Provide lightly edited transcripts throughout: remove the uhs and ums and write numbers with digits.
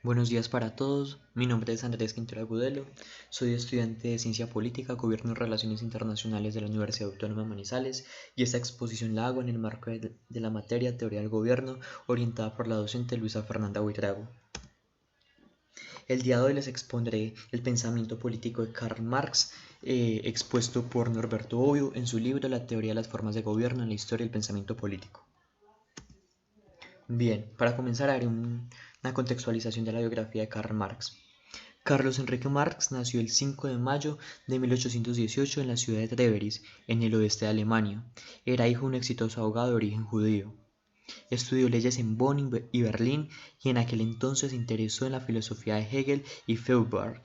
Buenos días para todos, mi nombre es Andrés Quintero Agudelo, soy estudiante de Ciencia Política, Gobierno y Relaciones Internacionales de la Universidad Autónoma de Manizales y esta exposición la hago en el marco de la materia Teoría del Gobierno orientada por la docente Luisa Fernanda Buitrago. El día de hoy les expondré el pensamiento político de Karl Marx, expuesto por Norberto Bobbio en su libro La teoría de las formas de gobierno en la historia del pensamiento político. Bien, para comenzar haré una contextualización de la biografía de Karl Marx. Carlos Enrique Marx nació el 5 de mayo de 1818 en la ciudad de Treveris, en el oeste de Alemania. Era hijo de un exitoso abogado de origen judío. Estudió leyes en Bonn y Berlín y en aquel entonces se interesó en la filosofía de Hegel y Feuerbach,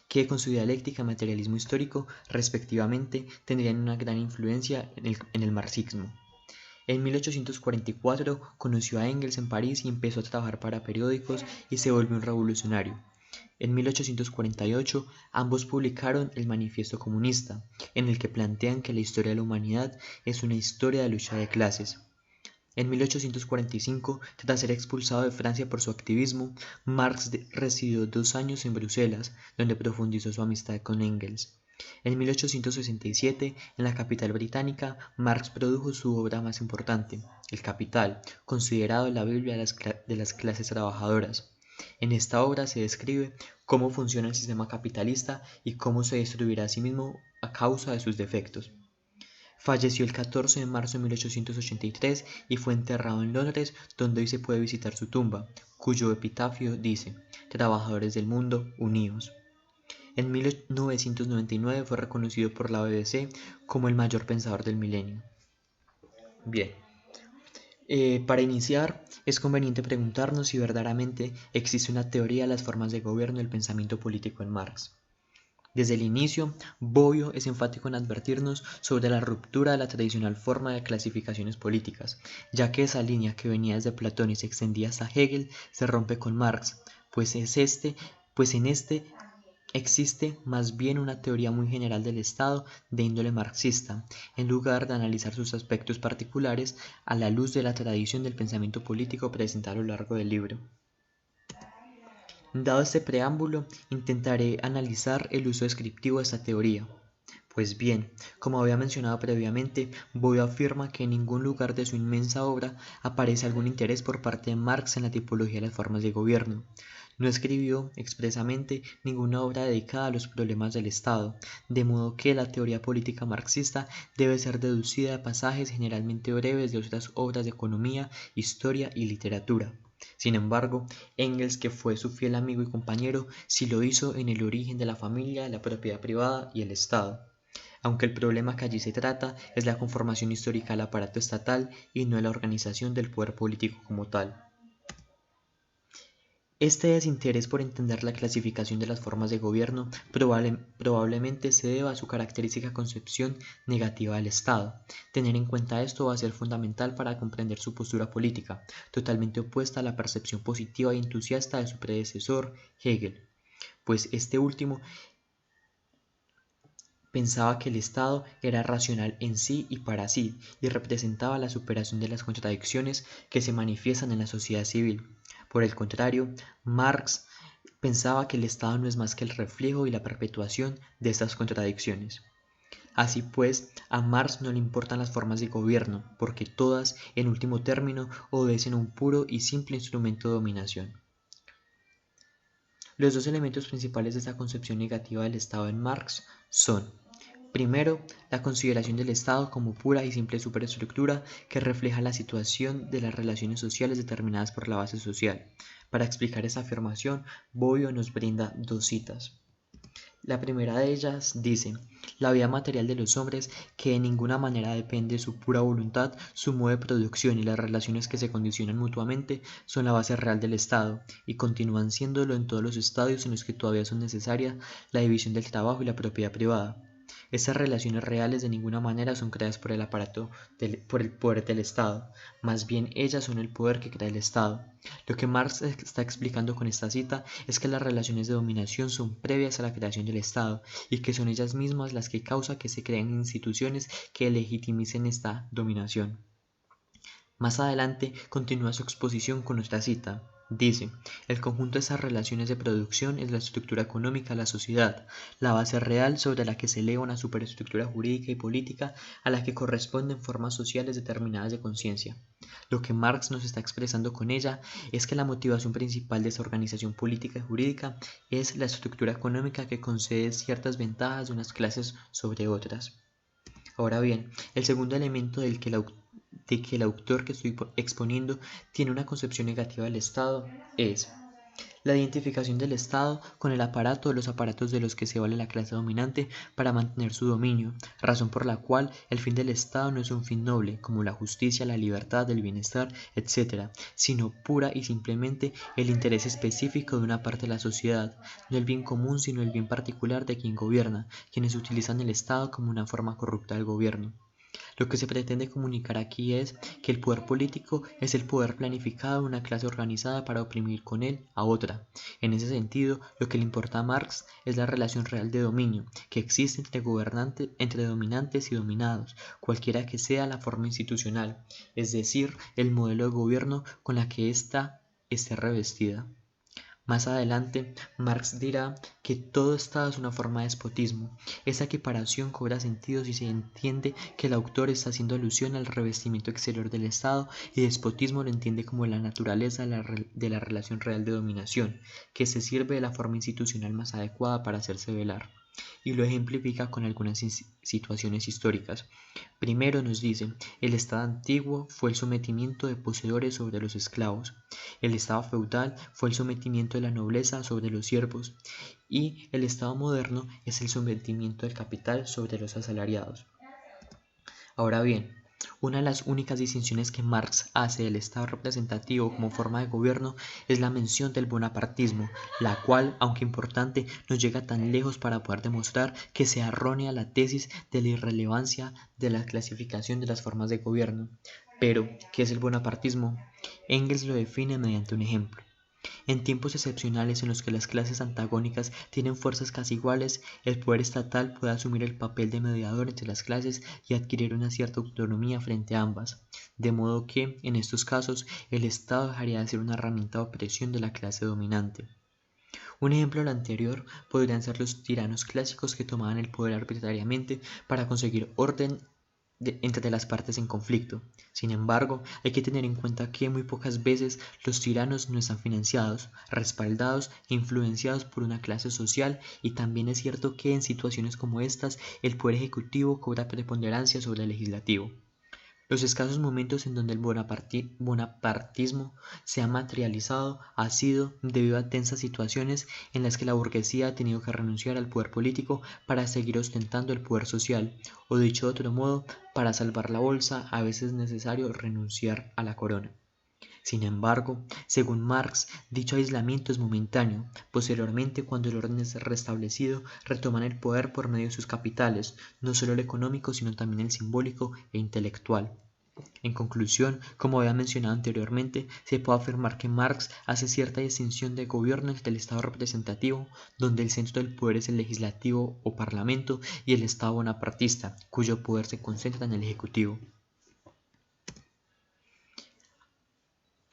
que con su dialéctica y materialismo histórico, respectivamente, tendrían una gran influencia en el marxismo. En 1844 conoció a Engels en París y empezó a trabajar para periódicos y se volvió un revolucionario. En 1848 ambos publicaron el Manifiesto Comunista, en el que plantean que la historia de la humanidad es una historia de lucha de clases. En 1845, tras ser expulsado de Francia por su activismo, Marx residió 2 años en Bruselas, donde profundizó su amistad con Engels. En 1867, en la capital británica, Marx produjo su obra más importante, El Capital, considerado la Biblia de las clases trabajadoras. En esta obra se describe cómo funciona el sistema capitalista y cómo se destruirá a sí mismo a causa de sus defectos. Falleció el 14 de marzo de 1883 y fue enterrado en Londres, donde hoy se puede visitar su tumba, cuyo epitafio dice: Trabajadores del mundo, unidos. En 1999 fue reconocido por la BBC como el mayor pensador del milenio. Bien, para iniciar, es conveniente preguntarnos si verdaderamente existe una teoría de las formas de gobierno del pensamiento político en Marx. Desde el inicio, Bobbio es enfático en advertirnos sobre la ruptura de la tradicional forma de clasificaciones políticas, ya que esa línea que venía desde Platón y se extendía hasta Hegel se rompe con Marx, pues en este existe más bien una teoría muy general del Estado de índole marxista, en lugar de analizar sus aspectos particulares a la luz de la tradición del pensamiento político presentada a lo largo del libro. Dado este preámbulo, intentaré analizar el uso descriptivo de esta teoría. Pues bien, como había mencionado previamente, Bobbio afirma que en ningún lugar de su inmensa obra aparece algún interés por parte de Marx en la tipología de las formas de gobierno. No escribió expresamente ninguna obra dedicada a los problemas del Estado, de modo que la teoría política marxista debe ser deducida de pasajes generalmente breves de otras obras de economía, historia y literatura. Sin embargo, Engels, que fue su fiel amigo y compañero, sí lo hizo en el origen de la familia, la propiedad privada y el Estado, aunque el problema que allí se trata es la conformación histórica del aparato estatal y no la organización del poder político como tal. Este desinterés por entender la clasificación de las formas de gobierno probablemente se deba a su característica concepción negativa del Estado. Tener en cuenta esto va a ser fundamental para comprender su postura política, totalmente opuesta a la percepción positiva y entusiasta de su predecesor, Hegel, pues este último pensaba que el Estado era racional en sí y para sí, y representaba la superación de las contradicciones que se manifiestan en la sociedad civil. Por el contrario, Marx pensaba que el Estado no es más que el reflejo y la perpetuación de estas contradicciones. Así pues, a Marx no le importan las formas de gobierno, porque todas, en último término, obedecen a un puro y simple instrumento de dominación. Los dos elementos principales de esta concepción negativa del Estado en Marx son: primero, la consideración del Estado como pura y simple superestructura que refleja la situación de las relaciones sociales determinadas por la base social. Para explicar esa afirmación, Bobbio nos brinda dos citas. La primera de ellas dice: la vida material de los hombres, que de ninguna manera depende de su pura voluntad, su modo de producción y las relaciones que se condicionan mutuamente, son la base real del Estado, y continúan siéndolo en todos los estadios en los que todavía son necesarias la división del trabajo y la propiedad privada. Estas relaciones reales de ninguna manera son creadas por el aparato, por el poder del Estado, más bien ellas son el poder que crea el Estado. Lo que Marx está explicando con esta cita es que las relaciones de dominación son previas a la creación del Estado y que son ellas mismas las que causan que se creen instituciones que legitimicen esta dominación. Más adelante continúa su exposición con otra cita. Dice, el conjunto de estas relaciones de producción es la estructura económica de la sociedad, la base real sobre la que se eleva una superestructura jurídica y política a la que corresponden formas sociales determinadas de conciencia. Lo que Marx nos está expresando con ella es que la motivación principal de esa organización política y jurídica es la estructura económica que concede ciertas ventajas de unas clases sobre otras. Ahora bien, el segundo elemento de que el autor que estoy exponiendo tiene una concepción negativa del Estado es la identificación del Estado con el aparato o los aparatos de los que se vale la clase dominante para mantener su dominio, razón por la cual el fin del Estado no es un fin noble, como la justicia, la libertad, el bienestar, etc., sino pura y simplemente el interés específico de una parte de la sociedad, no el bien común, sino el bien particular de quien gobierna, quienes utilizan el Estado como una forma corrupta del gobierno. Lo que se pretende comunicar aquí es que el poder político es el poder planificado de una clase organizada para oprimir con él a otra. En ese sentido, lo que le importa a Marx es la relación real de dominio que existe entre dominantes y dominados, cualquiera que sea la forma institucional, es decir, el modelo de gobierno con la que ésta esté revestida. Más adelante, Marx dirá que todo Estado es una forma de despotismo. Esa equiparación cobra sentido si se entiende que el autor está haciendo alusión al revestimiento exterior del Estado y despotismo lo entiende como la naturaleza de la relación real de dominación, que se sirve de la forma institucional más adecuada para hacerse velar. Y lo ejemplifica con algunas situaciones históricas. Primero nos dice, el Estado antiguo fue el sometimiento de poseedores sobre los esclavos. El Estado feudal fue el sometimiento de la nobleza sobre los siervos. Y el Estado moderno es el sometimiento del capital sobre los asalariados. Ahora bien, una de las únicas distinciones que Marx hace del Estado representativo como forma de gobierno es la mención del bonapartismo, la cual, aunque importante, no llega tan lejos para poder demostrar que sea errónea la tesis de la irrelevancia de la clasificación de las formas de gobierno. Pero, ¿qué es el bonapartismo? Engels lo define mediante un ejemplo. En tiempos excepcionales en los que las clases antagónicas tienen fuerzas casi iguales, el poder estatal puede asumir el papel de mediador entre las clases y adquirir una cierta autonomía frente a ambas, de modo que, en estos casos, el Estado dejaría de ser una herramienta de opresión de la clase dominante. Un ejemplo de lo anterior podrían ser los tiranos clásicos que tomaban el poder arbitrariamente para conseguir orden entre las partes en conflicto. Sin embargo, hay que tener en cuenta que muy pocas veces los tiranos no están financiados, respaldados e influenciados por una clase social, y también es cierto que en situaciones como estas el poder ejecutivo cobra preponderancia sobre el legislativo. Los escasos momentos en donde el bonapartismo se ha materializado ha sido debido a tensas situaciones en las que la burguesía ha tenido que renunciar al poder político para seguir ostentando el poder social, o dicho de otro modo, para salvar la bolsa a veces es necesario renunciar a la corona. Sin embargo, según Marx, dicho aislamiento es momentáneo. Posteriormente, cuando el orden es restablecido, retoman el poder por medio de sus capitales, no solo el económico, sino también el simbólico e intelectual. En conclusión, como había mencionado anteriormente, se puede afirmar que Marx hace cierta distinción de gobierno entre el Estado representativo, donde el centro del poder es el legislativo o parlamento, y el Estado bonapartista, cuyo poder se concentra en el ejecutivo.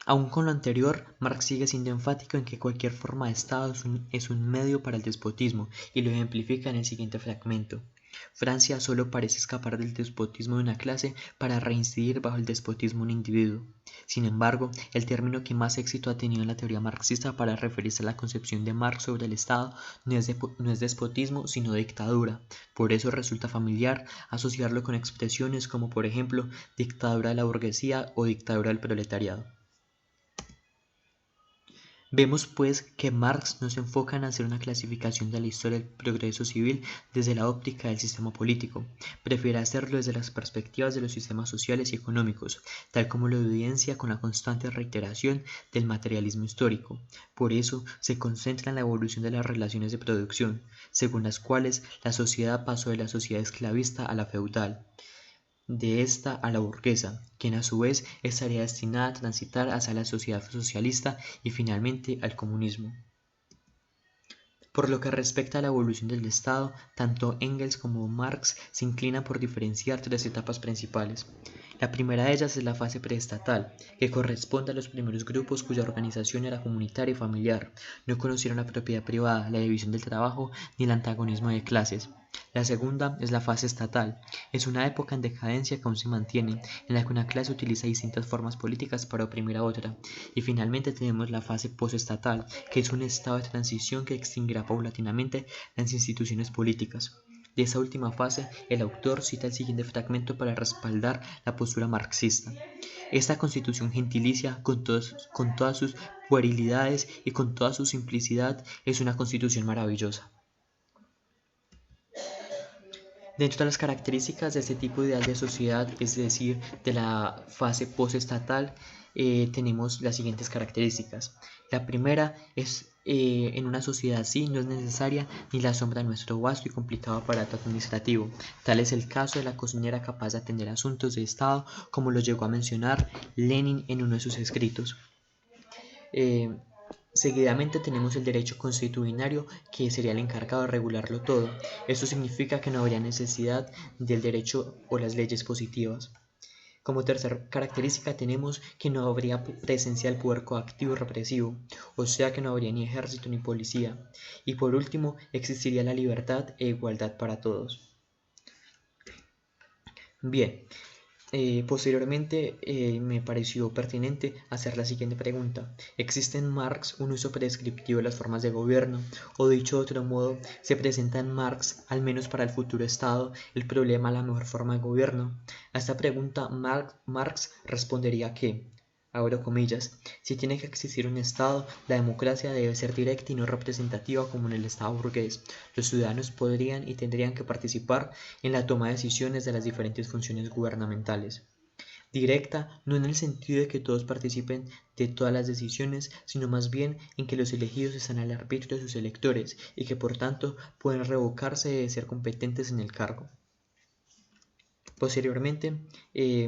Aun con lo anterior, Marx sigue siendo enfático en que cualquier forma de Estado es un medio para el despotismo, y lo ejemplifica en el siguiente fragmento. Francia solo parece escapar del despotismo de una clase para reincidir bajo el despotismo de un individuo. Sin embargo, el término que más éxito ha tenido en la teoría marxista para referirse a la concepción de Marx sobre el Estado no es despotismo, sino dictadura. Por eso resulta familiar asociarlo con expresiones como, por ejemplo, dictadura de la burguesía o dictadura del proletariado. Vemos pues que Marx no se enfoca en hacer una clasificación de la historia del progreso civil desde la óptica del sistema político, prefiere hacerlo desde las perspectivas de los sistemas sociales y económicos, tal como lo evidencia con la constante reiteración del materialismo histórico. Por eso se concentra en la evolución de las relaciones de producción, según las cuales la sociedad pasó de la sociedad esclavista a la feudal, de esta a la burguesa, quien a su vez estaría destinada a transitar hacia la sociedad socialista y finalmente al comunismo. Por lo que respecta a la evolución del Estado, tanto Engels como Marx se inclinan por diferenciar tres etapas principales. La primera de ellas es la fase preestatal, que corresponde a los primeros grupos cuya organización era comunitaria y familiar, no conocieron la propiedad privada, la división del trabajo ni el antagonismo de clases. La segunda es la fase estatal, es una época en decadencia que aún se mantiene, en la que una clase utiliza distintas formas políticas para oprimir a otra. Y finalmente tenemos la fase postestatal, que es un estado de transición que extinguirá paulatinamente las instituciones políticas. De esa última fase, el autor cita el siguiente fragmento para respaldar la postura marxista. Esta constitución gentilicia, con todas sus puerilidades y con toda su simplicidad, es una constitución maravillosa. Dentro de las características de este tipo de ideal de sociedad, es decir, de la fase postestatal, tenemos las siguientes características. La primera es, en una sociedad así no es necesaria ni la sombra de nuestro vasto y complicado aparato administrativo. Tal es el caso de la cocinera capaz de atender asuntos de Estado, como lo llegó a mencionar Lenin en uno de sus escritos. Seguidamente tenemos el derecho consuetudinario, que sería el encargado de regularlo todo. Esto significa que no habría necesidad del derecho o las leyes positivas. Como tercera característica tenemos que no habría presencia del poder coactivo y represivo, o sea que no habría ni ejército ni policía. Y por último, existiría la libertad e igualdad para todos. Bien. Posteriormente me pareció pertinente hacer la siguiente pregunta. ¿Existe en Marx un uso prescriptivo de las formas de gobierno? O dicho de otro modo, ¿se presenta en Marx, al menos para el futuro Estado, el problema de la mejor forma de gobierno? A esta pregunta Marx respondería que, abro comillas, si tiene que existir un Estado, la democracia debe ser directa y no representativa como en el Estado burgués. Los ciudadanos podrían y tendrían que participar en la toma de decisiones de las diferentes funciones gubernamentales. Directa no en el sentido de que todos participen de todas las decisiones, sino más bien en que los elegidos están al arbitrio de sus electores y que por tanto pueden revocarse de ser competentes en el cargo. Posteriormente,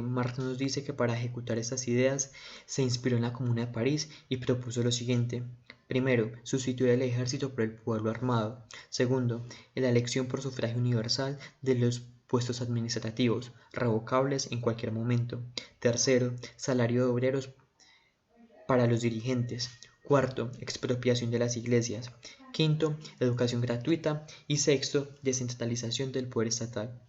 Marx nos dice que para ejecutar estas ideas se inspiró en la Comuna de París y propuso lo siguiente. Primero, sustituir el ejército por el pueblo armado. Segundo, la elección por sufragio universal de los puestos administrativos, revocables en cualquier momento. Tercero, salario de obreros para los dirigentes. Cuarto, expropiación de las iglesias. Quinto, educación gratuita. Y sexto, descentralización del poder estatal.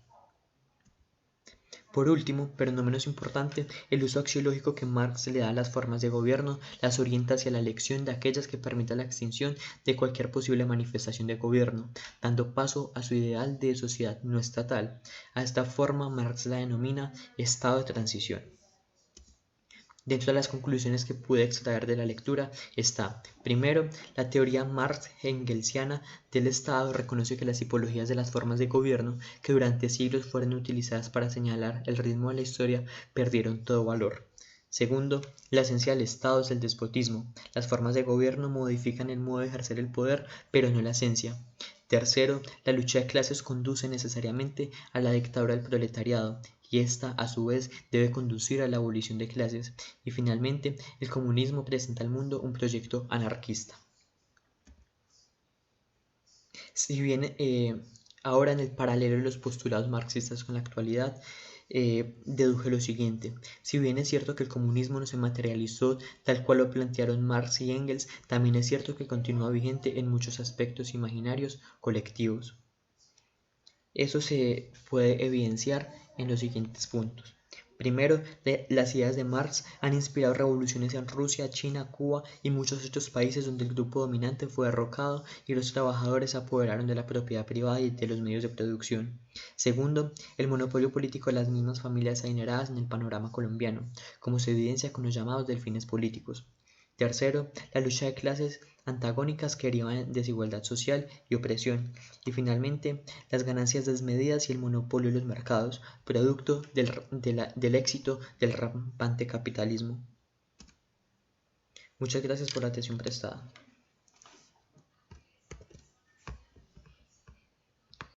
Por último, pero no menos importante, el uso axiológico que Marx le da a las formas de gobierno las orienta hacia la elección de aquellas que permitan la extinción de cualquier posible manifestación de gobierno, dando paso a su ideal de sociedad no estatal. A esta forma Marx la denomina estado de transición. Dentro de las conclusiones que pude extraer de la lectura está, primero, la teoría Marx-Engelsiana del Estado reconoce que las tipologías de las formas de gobierno que durante siglos fueron utilizadas para señalar el ritmo de la historia perdieron todo valor. Segundo, la esencia del Estado es el despotismo. Las formas de gobierno modifican el modo de ejercer el poder, pero no la esencia. Tercero, la lucha de clases conduce necesariamente a la dictadura del proletariado, y esta a su vez debe conducir a la abolición de clases. Y finalmente, el comunismo presenta al mundo un proyecto anarquista. Si bien ahora en el paralelo de los postulados marxistas con la actualidad, deduje lo siguiente. Si bien es cierto que el comunismo no se materializó tal cual lo plantearon Marx y Engels, también es cierto que continúa vigente en muchos aspectos imaginarios colectivos. Eso se puede evidenciar en los siguientes puntos. Primero, las ideas de Marx han inspirado revoluciones en Rusia, China, Cuba y muchos otros países donde el grupo dominante fue derrocado y los trabajadores se apoderaron de la propiedad privada y de los medios de producción. Segundo, el monopolio político de las mismas familias adineradas en el panorama colombiano, como se evidencia con los llamados delfines políticos. Tercero, la lucha de clases antagónicas que derivan en desigualdad social y opresión. Y finalmente, las ganancias desmedidas y el monopolio de los mercados, producto del éxito del rampante capitalismo. Muchas gracias por la atención prestada.